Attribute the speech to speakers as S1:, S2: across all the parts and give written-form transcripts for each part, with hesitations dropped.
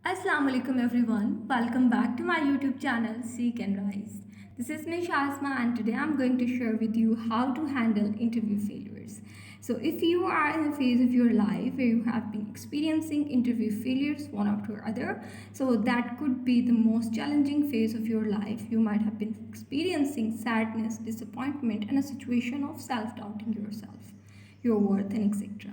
S1: Assalamu alaikum everyone. Welcome back to my YouTube channel Seek and Rise. This is me Shazma and today I'm going to share with you how to handle interview failures. So if you are in a phase of your life where you have been experiencing interview failures one after other, so that could be the most challenging phase of your life. You might have been experiencing sadness, disappointment and a situation of self-doubting yourself, your worth and etc.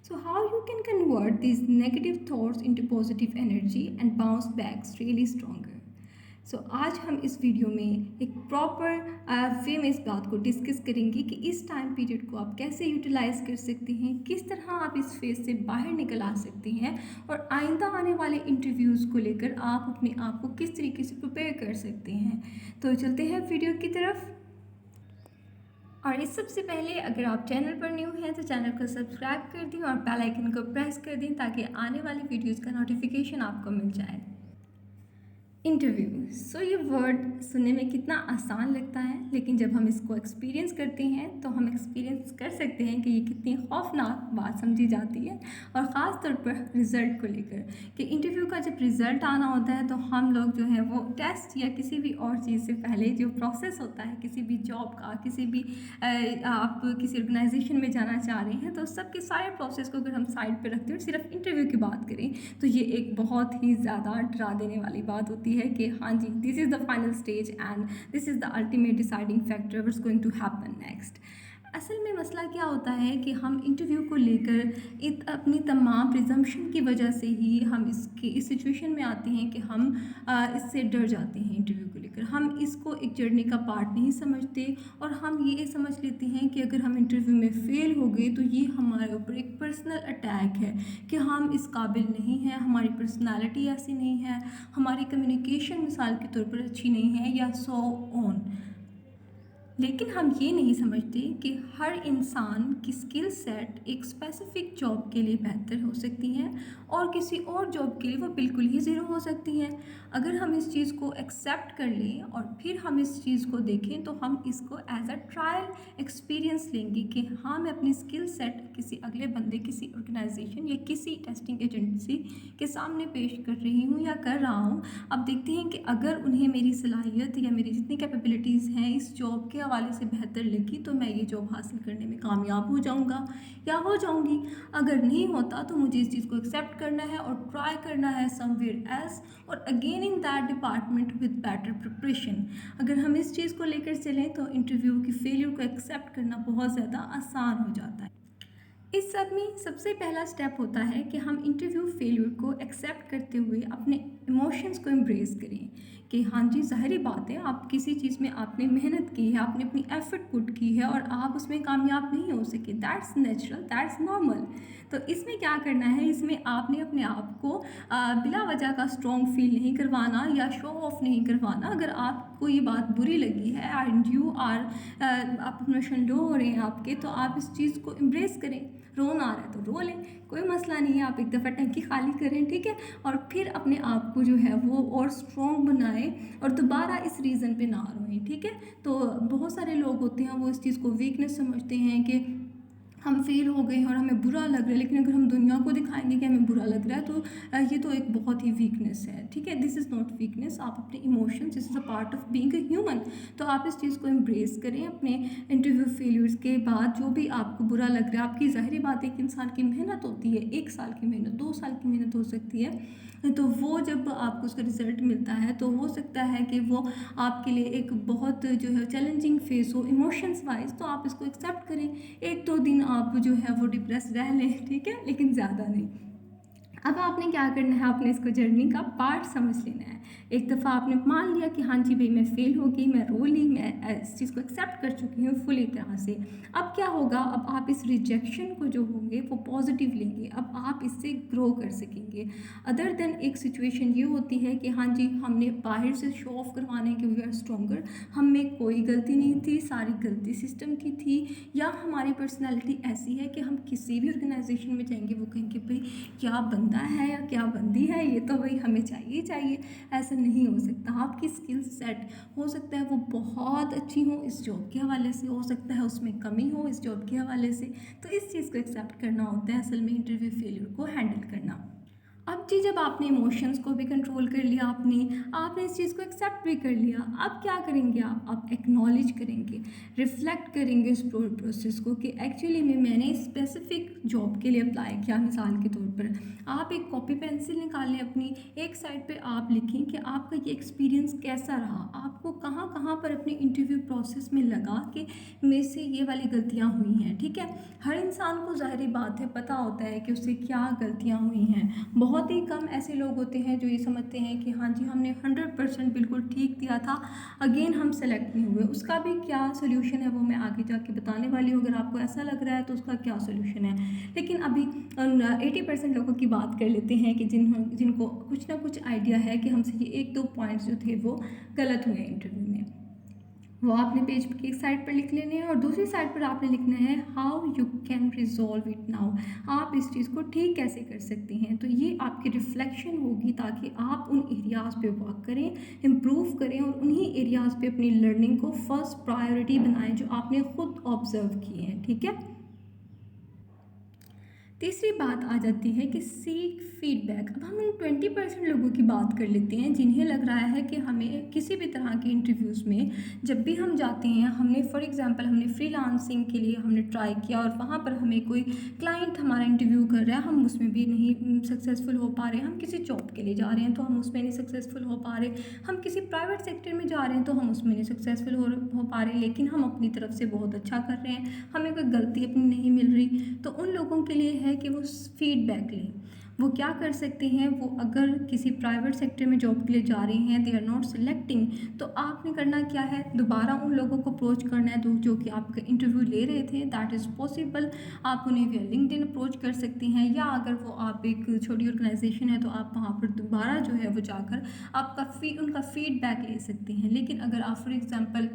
S1: So, how you can convert these negative thoughts into positive energy and bounce back really stronger. सो आज हम इस video में एक proper way में इस बात को discuss करेंगे कि इस टाइम पीरियड को आप कैसे यूटिलाइज़ कर सकते हैं, किस तरह आप इस फेज से बाहर निकल आ सकते हैं और आइंदा आने वाले इंटरव्यूज़ को लेकर आप अपने आप को किस तरीके से प्रिपेयर कर सकते हैं। तो चलते हैं वीडियो की तरफ। और इस सबसे पहले अगर आप चैनल पर न्यू हैं तो चैनल को सब्सक्राइब कर दें और बेल आइकन को प्रेस कर दें ताकि आने वाली वीडियोज़ का नोटिफिकेशन आपको मिल जाए। इंटरव्यू सो ये वर्ड सुनने में कितना आसान लगता है, लेकिन जब हम इसको एक्सपीरियंस करते हैं तो हम एक्सपीरियंस कर सकते हैं कि ये कितनी खौफनाक बात समझी जाती है। और ख़ास तौर पर रिज़ल्ट को लेकर कि इंटरव्यू का जब रिज़ल्ट आना होता है तो हम लोग जो है वो टेस्ट या किसी भी और चीज़ से पहले जो प्रोसेस होता है किसी भी जॉब का, किसी भी आप किसी ऑर्गेनाइजेशन में जाना चाह रहे हैं तो सबके सारे प्रोसेस को अगर हम साइड पर रखते हैं और सिर्फ इंटरव्यू की बात करें तो ये एक बहुत ही ज़्यादा डरा देने वाली बात होती है कि हाँ जी, this is the final stage and this is the ultimate deciding factor what's going to happen next. असल में मसला क्या होता है कि हम इंटरव्यू को लेकर अपनी तमाम प्रिजम्पशन की वजह से ही हम इस सिचुएशन में आते हैं कि हम इससे डर जाते हैं। इंटरव्यू को लेकर हम इसको एक जर्नी का पार्ट नहीं समझते और हम ये समझ लेते हैं कि अगर हम इंटरव्यू में फ़ेल हो गए तो ये हमारे ऊपर एक पर्सनल अटैक है कि हम इस काबिल नहीं हैं, हमारी पर्सनालिटी ऐसी नहीं है, हमारी कम्युनिकेशन मिसाल के तौर पर अच्छी नहीं है या सो ऑन। लेकिन हम ये नहीं समझते कि हर इंसान की स्किल सेट एक स्पेसिफिक जॉब के लिए बेहतर हो सकती हैं और किसी और जॉब के लिए वो बिल्कुल ही ज़ीरो हो सकती हैं। अगर हम इस चीज़ को एक्सेप्ट कर लें और फिर हम इस चीज़ को देखें तो हम इसको एज अ ट्रायल एक्सपीरियंस लेंगे कि हाँ, मैं अपनी स्किल सेट किसी अगले बंदे, किसी ऑर्गेनाइजेशन या किसी टेस्टिंग एजेंसी के सामने पेश कर रही हूँ या कर रहा हूँ। अब देखते हैं कि अगर उन्हें मेरी सलाहियत या मेरी जितनी कैपेबिलिटीज़ हैं इस जॉब के हवाले से बेहतर लगी तो मैं ये जॉब हासिल करने में कामयाब हो जाऊंगा या हो जाऊंगी। अगर नहीं होता तो मुझे इस चीज़ को एक्सेप्ट करना है और ट्राई करना है समवेयर एल्स और again in that department with better preparation. अगर हम इस चीज़ को लेकर चलें तो इंटरव्यू की फेलियर को एक्सेप्ट करना बहुत ज़्यादा आसान हो जाता है। इस सब में सबसे पहला स्टेप होता है कि हम इंटरव्यू फेलियर को एक्सेप्ट करते हुए अपने इमोशंस को एम्ब्रेस करें कि हाँ जी, ज़ाहिरी बात है, आप किसी चीज़ में आपने मेहनत की है, आपने अपनी एफर्ट पुट की है और आप उसमें कामयाब नहीं हो सके। That's natural, that's normal. तो इसमें क्या करना है, इसमें आपने अपने आप को बिला वजह का स्ट्रॉन्ग फील नहीं करवाना या शो ऑफ नहीं करवाना। अगर आपको ये बात बुरी लगी है एंड यू आर आप इमोशन लो हो रहे हैं आपके, तो आप इस चीज़ को एम्ब्रेस करें। रोना आ रहा है तो रो लें, कोई मसला नहीं है, आप एक दफ़ा टंकी खाली करें, ठीक है, और फिर अपने आप को जो है वो और स्ट्रॉन्ग बनाएं और दोबारा इस रीज़न पे ना रोएं, ठीक है। तो बहुत सारे लोग होते हैं वो इस चीज़ को वीकनेस समझते हैं कि हम फेल हो गए और हमें बुरा लग रहा है, लेकिन अगर हम दुनिया को दिखाएंगे कि हमें बुरा लग रहा है तो ये तो एक बहुत ही वीकनेस है, ठीक है। दिस इज़ नॉट वीकनेस, आप अपने emotions, this is a part of being a human. तो आप इस चीज़ को एम्ब्रेस करें। अपने इंटरव्यू फेलियर्स के बाद जो भी आपको बुरा लग रहा है, आपकी ज़ाहिरी बात है कि इंसान की मेहनत होती है, 1 साल की मेहनत, 2 साल की मेहनत हो सकती है, तो वो जब आपको उसका रिज़ल्ट मिलता है तो हो सकता है कि वो आपके लिए एक बहुत जो है चैलेंजिंग फेस हो इमोशंस वाइज, तो आप इसको एक्सेप्ट करें। 1-2 दिन आप जो है वो डिप्रेस रह लें, ठीक है, लेकिन ज़्यादा नहीं। अब आपने क्या करना है, आपने इसको जर्नी का पार्ट समझ लेना है। एक दफ़ा आपने मान लिया कि हाँ जी भाई, मैं फ़ेल हो गई, मैं रो ली, मैं इस चीज़ को एक्सेप्ट कर चुकी हूँ फुली तरह से। अब क्या होगा, अब आप इस रिजेक्शन को जो होंगे वो पॉजिटिव लेंगे, अब आप इससे ग्रो कर सकेंगे। अदर देन एक सिचुएशन ये होती है कि हाँ जी, हमने बाहर से शो ऑफ करवाने के वी आर स्ट्रॉन्गर, हम में कोई गलती नहीं थी, सारी गलती सिस्टम की थी, या हमारी पर्सनैलिटी ऐसी है कि हम किसी भी ऑर्गेनाइजेशन में जाएंगे वो कहेंगे भाई क्या बंदा है या क्या बंदी है, ये तो भाई हमें चाहिए ही चाहिए। ऐसा नहीं हो सकता। आपकी स्किल सेट हो सकता है वो बहुत अच्छी हो इस जॉब के हवाले से, हो सकता है उसमें कमी हो इस जॉब के हवाले से, तो इस चीज़ को एक्सेप्ट करना होता है असल में इंटरव्यू फेलियर को हैंडल करना। अब अब जी जब आपने इमोशंस को भी कंट्रोल कर लिया, आपने इस चीज़ को एक्सेप्ट भी कर लिया, अब क्या करेंगे आप एक्नॉलेज करेंगे, रिफ्लेक्ट करेंगे उस प्रोसेस को कि एक्चुअली में मैंने स्पेसिफिक जॉब के लिए अप्लाई किया। मिसाल के तौर पर आप एक कॉपी पेंसिल निकालें, अपनी एक साइड पे आप लिखें कि आपका ये एक्सपीरियंस कैसा रहा, आपको कहाँ कहाँ पर अपने इंटरव्यू प्रोसेस में लगा कि मेरे से ये वाली गलतियाँ हुई हैं। ठीक है, हर इंसान को ज़ाहिर बात है पता होता है कि उससे क्या गलतियाँ हुई हैं। बहुत ही कम ऐसे लोग होते हैं जो ये समझते हैं कि हाँ जी हमने 100% बिल्कुल ठीक दिया था, अगेन हम सेलेक्ट नहीं हुए। उसका भी क्या सोल्यूशन है वो मैं आगे जाके बताने वाली हूँ। अगर आपको ऐसा लग रहा है तो उसका क्या सोल्यूशन है। लेकिन अभी 80% लोगों की बात कर लेते हैं कि जिनको कुछ ना कुछ आइडिया है कि हमसे ये 1-2 पॉइंट्स जो थे वो गलत हुए इंटरव्यू में। वो आपने पेज की एक साइड पर लिख लेने हैं और दूसरी साइड पर आपने लिखना है how you can resolve it now, आप इस चीज़ को ठीक कैसे कर सकते हैं। तो ये आपकी रिफ्लेक्शन होगी ताकि आप उन एरियाज़ पे वर्क करें, इम्प्रूव करें और उन्हीं एरियाज़ पे अपनी लर्निंग को फर्स्ट प्रायोरिटी बनाएं जो आपने खुद ऑब्जर्व किए हैं। ठीक है, तीसरी बात आ जाती है कि सीक फीडबैक। अब हम उन 20% लोगों की बात कर लेते हैं जिन्हें लग रहा है कि हमें किसी भी तरह के इंटरव्यूज़ में जब भी हम जाते हैं, हमने फॉर एग्जांपल हमने फ्रीलांसिंग के लिए हमने ट्राई किया और वहाँ पर हमें कोई क्लाइंट हमारा इंटरव्यू कर रहा है, हम उसमें भी नहीं सक्सेसफुल हो पा रहे, हम किसी जॉब के लिए जा रहे हैं तो हम उसमें नहीं सक्सेसफुल हो पा रहे, हम किसी प्राइवेट सेक्टर में जा रहे हैं तो हम उसमें नहीं सक्सेसफुल हो पा रहे, लेकिन हम अपनी तरफ से बहुत अच्छा कर रहे हैं, हमें कोई गलती अपनी नहीं मिल रही। तो उन लोगों के लिए है कि वो फीडबैक लें। वो क्या कर सकते हैं, वो अगर किसी प्राइवेट सेक्टर में जॉब के लिए जा रहे हैं, दे आर नॉट सिलेक्टिंग, तो आपने करना क्या है, दोबारा उन लोगों को अप्रोच करना है जो कि आपका इंटरव्यू ले रहे थे। दैट इज़ पॉसिबल, आप उन्हें via लिंक्डइन अप्रोच कर सकते हैं, या अगर वो आप एक छोटी ऑर्गेनाइजेशन है तो आप वहाँ पर दोबारा जो है वो जाकर उनका फीडबैक ले सकते हैं। लेकिन अगर आप for example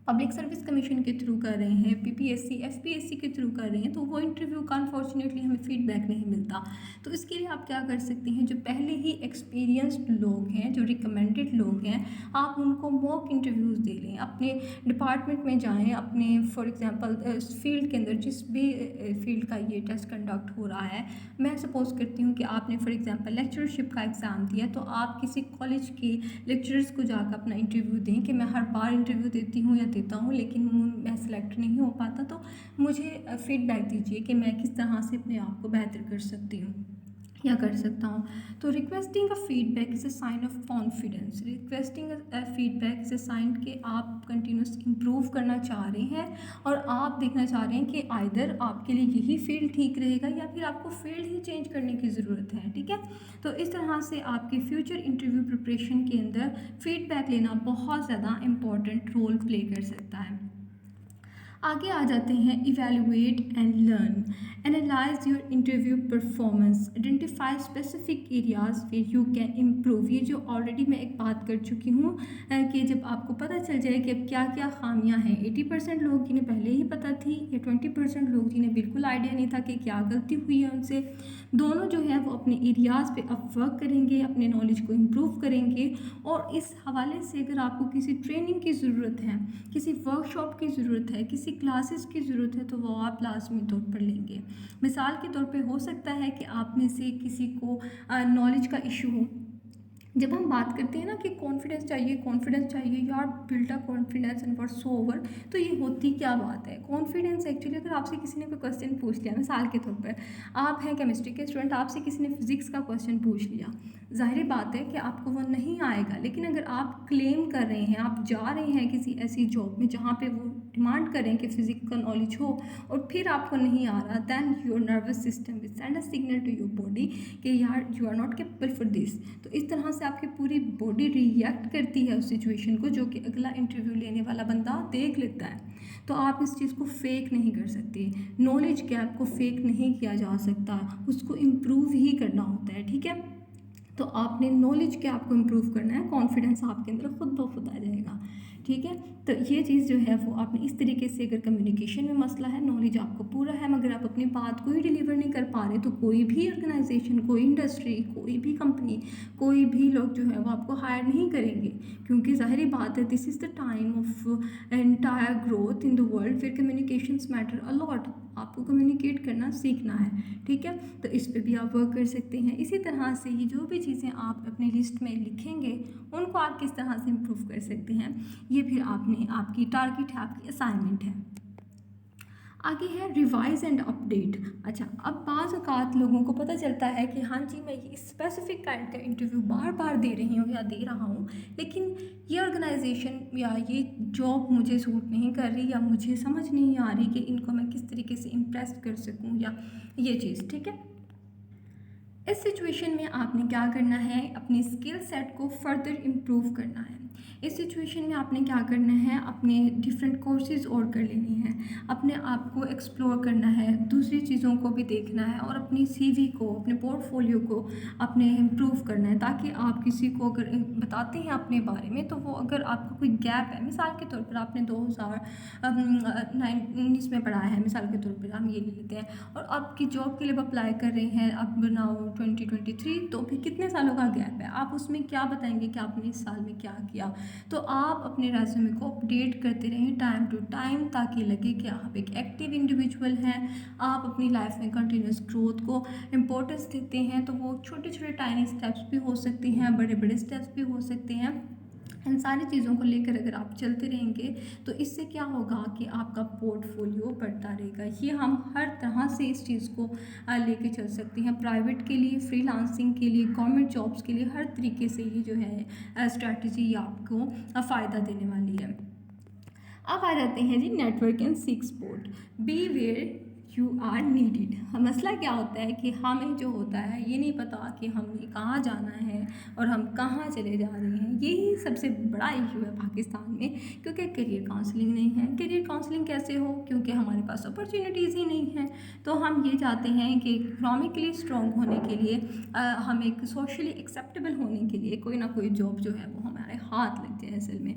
S1: public service commission के थ्रू कर रहे हैं, पीपीएससी एफपीएससी के थ्रू कर रहे हैं, तो वो इंटरव्यू का अनफॉर्चुनेटली हमें फीडबैक नहीं मिलता। तो इसके लिए आप क्या कर सकते हैं, जो पहले ही एक्सपीरियंस्ड लोग हैं, जो रिकमेंडेड लोग हैं, आप उनको मॉक इंटरव्यूज़ दे लें, अपने डिपार्टमेंट में जाएँ, अपने फॉर एग्जांपल फील्ड के अंदर जिस भी फील्ड का ये टेस्ट कंडक्ट हो रहा है। मैं सपोज करती हूँ कि आपने फॉर एग्जांपल लेक्चरशिप का एग्ज़ाम दिया, तो आप किसी कॉलेज के लेक्चरर्स को जाकर अपना इंटरव्यू दें कि मैं हर बार इंटरव्यू देती हूँ या देता हूँ लेकिन मैं सेलेक्ट नहीं हो पाता, तो मुझे फीडबैक दीजिए कि मैं किस तरह से अपने आप को बेहतर कर सकती हूँ या कर सकता हूँ। तो requesting a feedback is a sign of confidence. Requesting a feedback is a sign कि आप कंटिन्यूस इम्प्रूव करना चाह रहे हैं और आप देखना चाह रहे हैं कि आइदर आपके लिए यही फील्ड ठीक रहेगा या फिर आपको फील्ड ही चेंज करने की ज़रूरत है। ठीक है, तो इस तरह से आपके फ्यूचर इंटरव्यू प्रिपरेशन के अंदर फीडबैक लेना बहुत ज़्यादा इम्पॉर्टेंट रोल प्ले कर सकता है। आगे आ जाते हैं evaluate and learn, analyse your interview performance, identify specific areas where you can improve. ये जो ऑलरेडी मैं एक बात कर चुकी हूँ कि जब आपको पता चल जाए कि अब क्या क्या खामियां हैं, 80% लोग जिन्हें पहले ही पता थी या 20% लोग जिन्हें बिल्कुल आइडिया नहीं था कि क्या गलती हुई है उनसे, दोनों जो है वो अपने एरियाज़ पे अब वर्क करेंगे, अपने नॉलेज को इम्प्रूव करेंगे। और इस हवाले से अगर आपको किसी ट्रेनिंग की ज़रूरत है, किसी वर्कशॉप की ज़रूरत है, किसी क्लासेस की ज़रूरत है, तो वो आप लाजमी तौर पर लेंगे। मिसाल के तौर पे हो सकता है कि आप में से किसी को नॉलेज का इशू हो। जब हम बात करते हैं ना कि कॉन्फिडेंस चाहिए यार, build up confidence and what's over, तो ये होती क्या बात है। कॉन्फिडेंस एक्चुअली अगर आपसे किसी ने कोई क्वेश्चन पूछ लिया, मिसाल के तौर पर आप हैं केमिस्ट्री के स्टूडेंट, आपसे किसी ने फिजिक्स का क्वेश्चन पूछ लिया, ज़ाहिर बात है कि आपको वो नहीं आएगा। लेकिन अगर आप क्लेम कर रहे हैं, आप जा रहे हैं किसी ऐसी जॉब में जहाँ पे वो डिमांड करें कि फिजिक्स का नॉलेज हो और फिर आपको नहीं आ रहा, then your nervous system will send a signal to your body कि यार you are not capable for this. तो इस तरह से आपकी पूरी बॉडी रिएक्ट करती है उस सिचुएशन को, जो कि अगला इंटरव्यू लेने वाला बंदा देख लेता है। तो आप इस चीज़ को फेक नहीं कर सकते, नॉलेज गैप को फेक नहीं किया जा सकता, उसको इम्प्रूव ही करना होता है। ठीक है, तो आपने नॉलेज के आपको इम्प्रूव करना है, कॉन्फिडेंस आपके अंदर खुद ब खुद आ जाएगा। ठीक है, तो ये चीज़ जो है वो आपने इस तरीके से, अगर कम्युनिकेशन में मसला है, नॉलेज आपको पूरा है मगर आप अपनी बात को ही डिलीवर नहीं कर पा रहे, तो कोई भी ऑर्गेनाइजेशन, कोई इंडस्ट्री, कोई भी कंपनी, कोई भी लोग जो है वो आपको हायर नहीं करेंगे। क्योंकि ज़ाहिर बात है, this is the time of entire growth in the world where communications matter a lot. आपको कम्युनिकेट करना सीखना है, ठीक है। तो इस पे भी आप वर्क कर सकते हैं। इसी तरह से ही जो भी चीज़ें आप अपनी लिस्ट में लिखेंगे उनको आप किस तरह से इम्प्रूव कर सकते हैं, ये फिर आपकी टारगेट है, आपकी असाइनमेंट है। आगे है रिवाइज एंड अपडेट। अच्छा, अब बाज़ औक़ात लोगों को पता चलता है कि हाँ जी, मैं ये स्पेसिफिक काइंड का इंटरव्यू बार बार दे रही हूँ या दे रहा हूँ, लेकिन ये ऑर्गेनाइजेशन या ये जॉब मुझे सूट नहीं कर रही, या मुझे समझ नहीं आ रही कि इनको मैं किस तरीके से इम्प्रेस कर सकूँ, या ये चीज़, ठीक है। इस सिचुएशन में आपने क्या करना है, अपनी स्किल सेट को फर्दर इम्प्रूव करना है। इस सिचुएशन में आपने क्या करना है, अपने डिफरेंट कोर्सेज और कर लेने हैं, अपने आप को एक्सप्लोर करना है, दूसरी चीज़ों को भी देखना है, और अपनी सीवी को, अपने पोर्टफोलियो को अपने इम्प्रूव करना है, ताकि आप किसी को अगर बताते हैं अपने बारे में, तो वो अगर आपको कोई गैप है, मिसाल के तौर पर आपने 2019 में पढ़ा है, मिसाल के तौर पर हम ये ले लेते हैं, और आपकी जॉब के लिए अप्लाई कर रहे हैं अब नाउ 2023, तो फिर कितने सालों का गैप है, आप उसमें क्या बताएंगे कि आपने इस साल में क्या किया। तो आप अपने रेज्यूमे को अपडेट करते रहें टाइम टू टाइम, ताकि लगे कि आप एक एक्टिव इंडिविजुअल हैं, आप अपनी लाइफ में कंटिन्यूस ग्रोथ को इम्पोर्टेंस देते हैं। तो वो छोटे छोटे टाइनी स्टेप्स भी हो सकते हैं, बड़े बड़े स्टेप्स भी हो सकते हैं। इन सारी चीज़ों को लेकर अगर आप चलते रहेंगे तो इससे क्या होगा कि आपका पोर्टफोलियो बढ़ता रहेगा। ये हम हर तरह से इस चीज़ को लेके चल सकते हैं, प्राइवेट के लिए, फ्रीलांसिंग के लिए, गवर्नमेंट जॉब्स के लिए, हर तरीके से ये जो है स्ट्रैटेजी आपको फ़ायदा देने वाली है। अब आ जाते हैं जी network and seek support. Be where you are needed. मसला क्या होता है कि हमें जो होता है ये नहीं पता कि हमें कहाँ जाना है और हम कहाँ चले जा रहे हैं। यही सबसे बड़ा इशू है पाकिस्तान में, क्योंकि करियर काउंसलिंग नहीं है। करियर काउंसलिंग कैसे हो, क्योंकि हमारे पास अपॉर्चुनिटीज़ ही नहीं हैं। तो हम ये चाहते हैं कि इकोनॉमिकली स्ट्रॉन्ग होने के लिए, हम एक सोशली एक्सेप्टेबल होने के लिए कोई ना कोई जॉब जो है वो हमारे हाथ लग जाए असल में।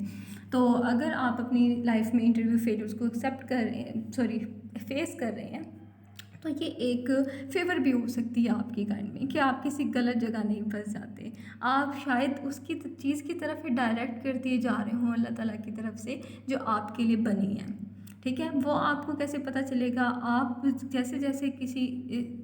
S1: तो अगर आप अपनी लाइफ में इंटरव्यू फेलियर्स को एक्सेप्ट कर रहे हैं, फेस कर रहे हैं, तो ये एक फेवर भी हो सकती है आपकी काइंड में कि आप किसी गलत जगह नहीं फंस जाते। आप शायद उसकी चीज़ की तरफ ही डायरेक्ट कर दिए जा रहे हों अल्लाह ताला की तरफ से, जो आपके लिए बनी है, ठीक है। वो आपको कैसे पता चलेगा, आप जैसे जैसे किसी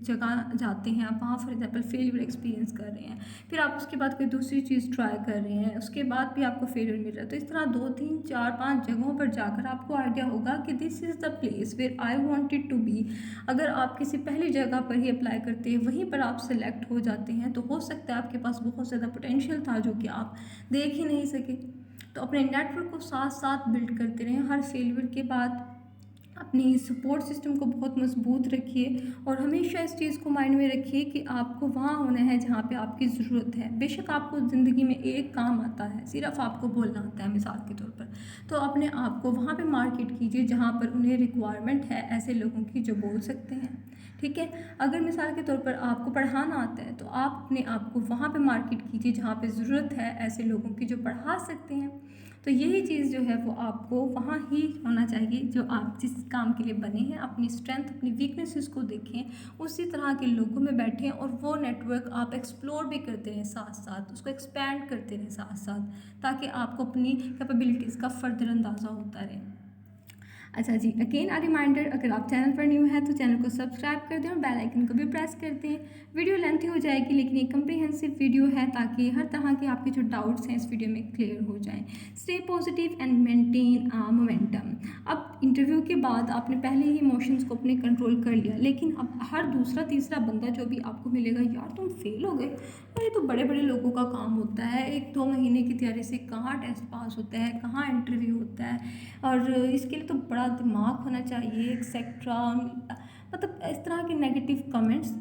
S1: जगह जाते हैं, आप वहाँ फॉर एग्जांपल फेलियर एक्सपीरियंस कर रहे हैं, फिर आप उसके बाद कोई दूसरी चीज़ ट्राई कर रहे हैं, उसके बाद भी आपको फेलियर मिल रहा है, तो इस तरह 2, 3, 4, 5 जगहों पर जाकर आपको आइडिया होगा कि this is the place where I wanted to be. अगर आप किसी पहली जगह पर ही अप्लाई करते हैं, वहीं पर आप सेलेक्ट हो जाते हैं, तो हो सकता है आपके पास बहुत ज़्यादा पोटेंशियल था जो कि आप देख ही नहीं सके। तो अपने नेटवर्क को साथ साथ बिल्ड करते रहें। हर फेलियर के बाद अपनी सपोर्ट सिस्टम को बहुत मजबूत रखिए, और हमेशा इस चीज़ को माइंड में रखिए कि आपको वहाँ होना है जहाँ पे आपकी ज़रूरत है। बेशक आपको ज़िंदगी में एक काम आता है, सिर्फ आपको बोलना आता है मिसाल के तौर पर, तो अपने आप को वहाँ पे मार्केट कीजिए जहाँ पर उन्हें रिक्वायरमेंट है ऐसे लोगों की जो बोल सकते हैं, ठीक है। अगर मिसाल के तौर पर आपको पढ़ाना आता है, तो आप अपने आप को वहाँ पे मार्केट कीजिए जहाँ पे ज़रूरत है ऐसे लोगों की जो पढ़ा सकते हैं। तो यही चीज़ जो है वो आपको वहाँ ही होना चाहिए जो आप जिस काम के लिए बने हैं। अपनी स्ट्रेंथ, अपनी वीकनेसेस को देखें, उसी तरह के लोगों में बैठें, और वो नेटवर्क आप एक्सप्लोर भी करते रहें, साथ साथ उसको एक्सपैंड करते रहें साथ साथ, ताकि आपको अपनी कैपेबिलिटीज़ का फर्दर अंदाज़ा होता रहे। अच्छा जी, अगेन आ रिमाइंडर, अगर आप चैनल पर न्यू है तो चैनल को सब्सक्राइब कर दें और बेल आइकन को भी प्रेस कर दें। वीडियो लेंथी हो जाएगी, लेकिन ये कम्प्रीहेंसिव वीडियो है ताकि हर तरह के आपके जो डाउट्स हैं इस वीडियो में क्लियर हो जाएं। Stay positive and maintain momentum. अब इंटरव्यू के बाद आपने पहले ही इमोशंस को अपने कंट्रोल कर लिया, लेकिन अब हर दूसरा तीसरा बंदा जो भी आपको मिलेगा, यार तुम फेल हो गए, और ये तो बड़े बड़े लोगों का काम होता है, 1-2 महीने की तैयारी से कहाँ टेस्ट पास होता है, कहाँ इंटरव्यू होता है, और इसके लिए तो बड़ा दिमाग होना चाहिए एक्सेट्रा। मतलब इस तरह के नेगेटिव कमेंट्स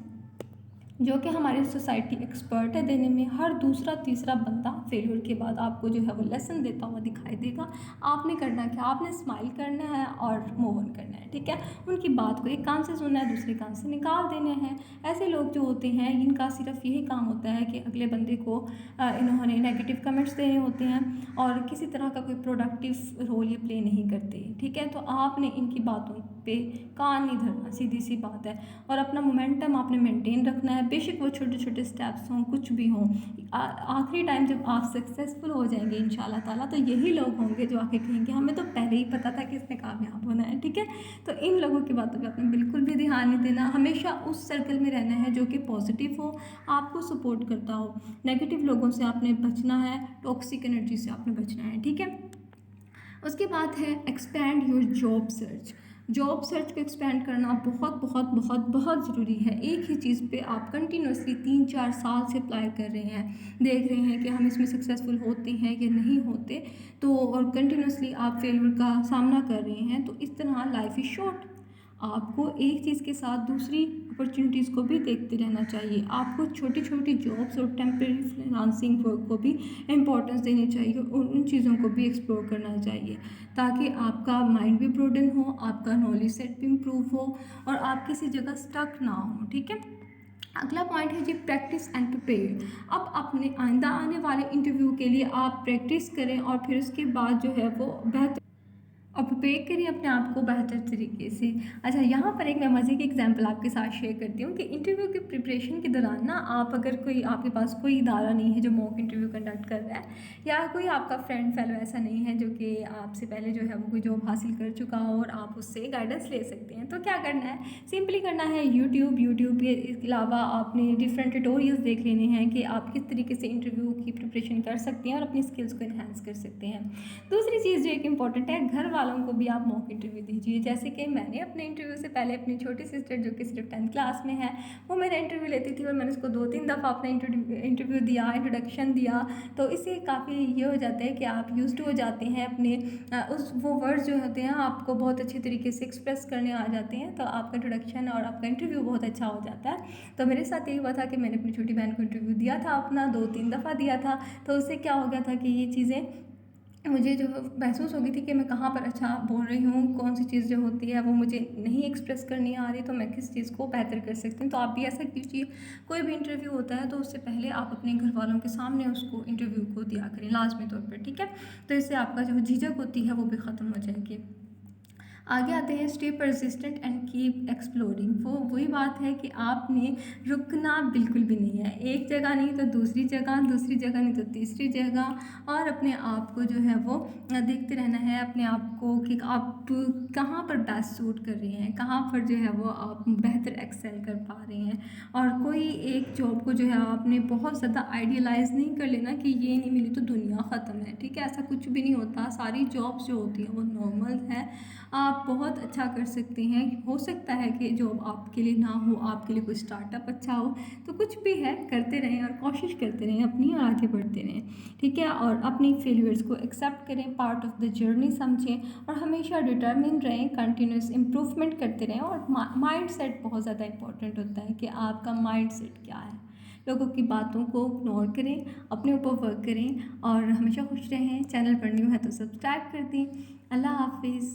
S1: जो कि हमारी सोसाइटी एक्सपर्ट है देने में, हर दूसरा तीसरा बंदा फेलियर के बाद आपको जो है वो लेसन देता हुआ दिखाई देगा। आपने करना क्या, आपने स्माइल करना है और मूव ऑन करना है, ठीक है। उनकी बात को एक कान से सुनना है, दूसरे कान से निकाल देने हैं। ऐसे लोग जो होते हैं इनका सिर्फ यही काम होता है कि अगले बंदे को इन्होंने नेगेटिव कमेंट्स देने होते हैं, और किसी तरह का कोई प्रोडक्टिव रोल ये प्ले नहीं करते, ठीक है। तो आपने इनकी बातों पे कान नहीं धरना, सीधी सी बात है, और अपना मोमेंटम आपने मेंटेन रखना है, बेशक वो छोटे छोटे स्टेप्स हों, कुछ भी हों, आखिरी टाइम जब आप सक्सेसफुल हो जाएंगे इंशाल्लाह ताला, तो यही लोग होंगे जो आके कहेंगे हमें तो पहले ही पता था कि इसने कामयाब होना है। ठीक है, तो इन लोगों की बातों पे आपने बिल्कुल भी ध्यान नहीं देना, हमेशा उस सर्कल में रहना है जो कि पॉजिटिव हो, आपको सपोर्ट करता हो। नेगेटिव लोगों से आपने बचना है, टॉक्सिक एनर्जी से आपने बचना है। ठीक है, उसके बाद है expand your job search. Job search को एक्सपैंड करना बहुत बहुत बहुत बहुत ज़रूरी है। एक ही चीज़ पे आप कंटिन्यूसली 3-4 साल से अप्लाई कर रहे हैं, देख रहे हैं कि हम इसमें सक्सेसफुल होते हैं कि नहीं होते, तो और कंटिन्यूसली आप फेलियर का सामना कर रहे हैं, तो इस तरह लाइफ इज़ शॉर्ट। आपको एक चीज़ के साथ दूसरी अपॉर्चुनिटीज़ को भी देखते रहना चाहिए। आपको छोटी छोटी जॉब्स और टेम्प्रेरी फ्रीलांसिंग वर्क को भी इम्पोर्टेंस देनी चाहिए और उन चीज़ों को भी एक्सप्लोर करना चाहिए, ताकि आपका माइंड भी ब्रोडन हो, आपका नॉलेज सेट भी इम्प्रूव हो और आप किसी जगह स्टक ना हो। ठीक है, अगला पॉइंट है जी प्रैक्टिस एंड प्रिपेयर। अब अपने आइंदा आने वाले इंटरव्यू के लिए आप प्रैक्टिस करें और फिर उसके बाद जो है वो बेहतर और प्रिपेयर करिए अपने आप को बेहतर तरीके से। अच्छा, यहाँ पर एक मैं मज़े की एग्जांपल आपके साथ शेयर करती हूँ कि इंटरव्यू की प्रिपरेशन के दौरान ना, आप अगर कोई आपके पास कोई इदारा नहीं है जो मॉक इंटरव्यू कंडक्ट कर रहा है, या कोई आपका फ्रेंड फेलो ऐसा नहीं है जो कि आपसे पहले जो है वो कोई जॉब हासिल कर चुका हो और आप उससे गाइडेंस ले सकते हैं, तो क्या करना है, सिंपली करना है यूट्यूब के अलावा आपने डिफरेंट ट्यूटोरियल्स देख लेने हैं कि आप किस तरीके से इंटरव्यू की प्रिपरेशन कर सकते हैं और अपनी स्किल्स को इन्हांस कर सकते हैं। दूसरी चीज़ जो एक इम्पॉर्टेंट है, घर वालों को भी आप मॉक इंटरव्यू दीजिए। जैसे कि मैंने अपने इंटरव्यू से पहले अपनी छोटी सिस्टर जो कि सिर्फ 10th क्लास में है, वो मेरा इंटरव्यू लेती थी और मैंने उसको 2-3 दफ़ा अपना इंटरव्यू दिया, इंट्रोडक्शन दिया, तो इससे काफ़ी ये हो जाता है कि आप यूज्ड हो जाते हैं अपने उस वो वर्ड्स जो होते हैं आपको बहुत अच्छे तरीके से एक्सप्रेस करने आ जाते हैं, तो आपका इंट्रोडक्शन और आपका इंटरव्यू बहुत अच्छा हो जाता है। तो मेरे साथ यही हुआ था कि मैंने अपनी छोटी बहन को इंटरव्यू दिया था, अपना 2-3 दफ़ा दिया था, तो उससे क्या हो गया था कि ये चीज़ें मुझे जो महसूस हो गई थी कि मैं कहाँ पर अच्छा बोल रही हूँ, कौन सी चीज़ जो होती है वो मुझे नहीं एक्सप्रेस करनी आ रही, तो मैं किस चीज़ को बेहतर कर सकती हूँ। तो आप भी ऐसा कीजिए, कोई भी इंटरव्यू होता है तो उससे पहले आप अपने घर वालों के सामने उसको इंटरव्यू को दिया करें लाजमी तौर पर। ठीक है, तो इससे आपका जो झिझक होती है वो भी ख़त्म हो जाएगी। आगे आते हैं stay persistent and keep exploring. वो वही बात है कि आपने रुकना बिल्कुल भी नहीं है, एक जगह नहीं तो दूसरी जगह, दूसरी जगह नहीं तो तीसरी जगह, और अपने आप को जो है वो देखते रहना है अपने आप को कि आप कहाँ पर बेस्ट सूट कर रहे हैं, कहाँ पर जो है वो आप बेहतर एक्सेल कर पा रहे हैं। और कोई एक जॉब को जो है आपने बहुत ज़्यादा आइडियलाइज़ नहीं कर लेना कि ये नहीं मिली तो दुनिया ख़त्म है। ठीक है, ऐसा कुछ भी नहीं होता, सारी जॉब्स जो होती हैं वो नॉर्मल है, आप बहुत अच्छा कर सकते हैं। हो सकता है कि जॉब आपके लिए ना हो, आपके लिए कोई स्टार्टअप अच्छा हो, तो कुछ भी है करते रहें और कोशिश करते रहें अपनी और आगे बढ़ते रहें। ठीक है, और अपनी फेलियर्स को एक्सेप्ट करें, पार्ट ऑफ द जर्नी समझें और हमेशा डिटर्मिन रहें, कंटिन्यूस इम्प्रूवमेंट करते रहें। और माइंड सेट बहुत ज़्यादा इंपॉर्टेंट होता है कि आपका माइंड सेट क्या है। लोगों की बातों को इग्नोर करें, अपने ऊपर वर्क करें और हमेशा खुश रहें। चैनल पर न्यू है तो सब्सक्राइब कर दें। अल्लाह हाफिज़।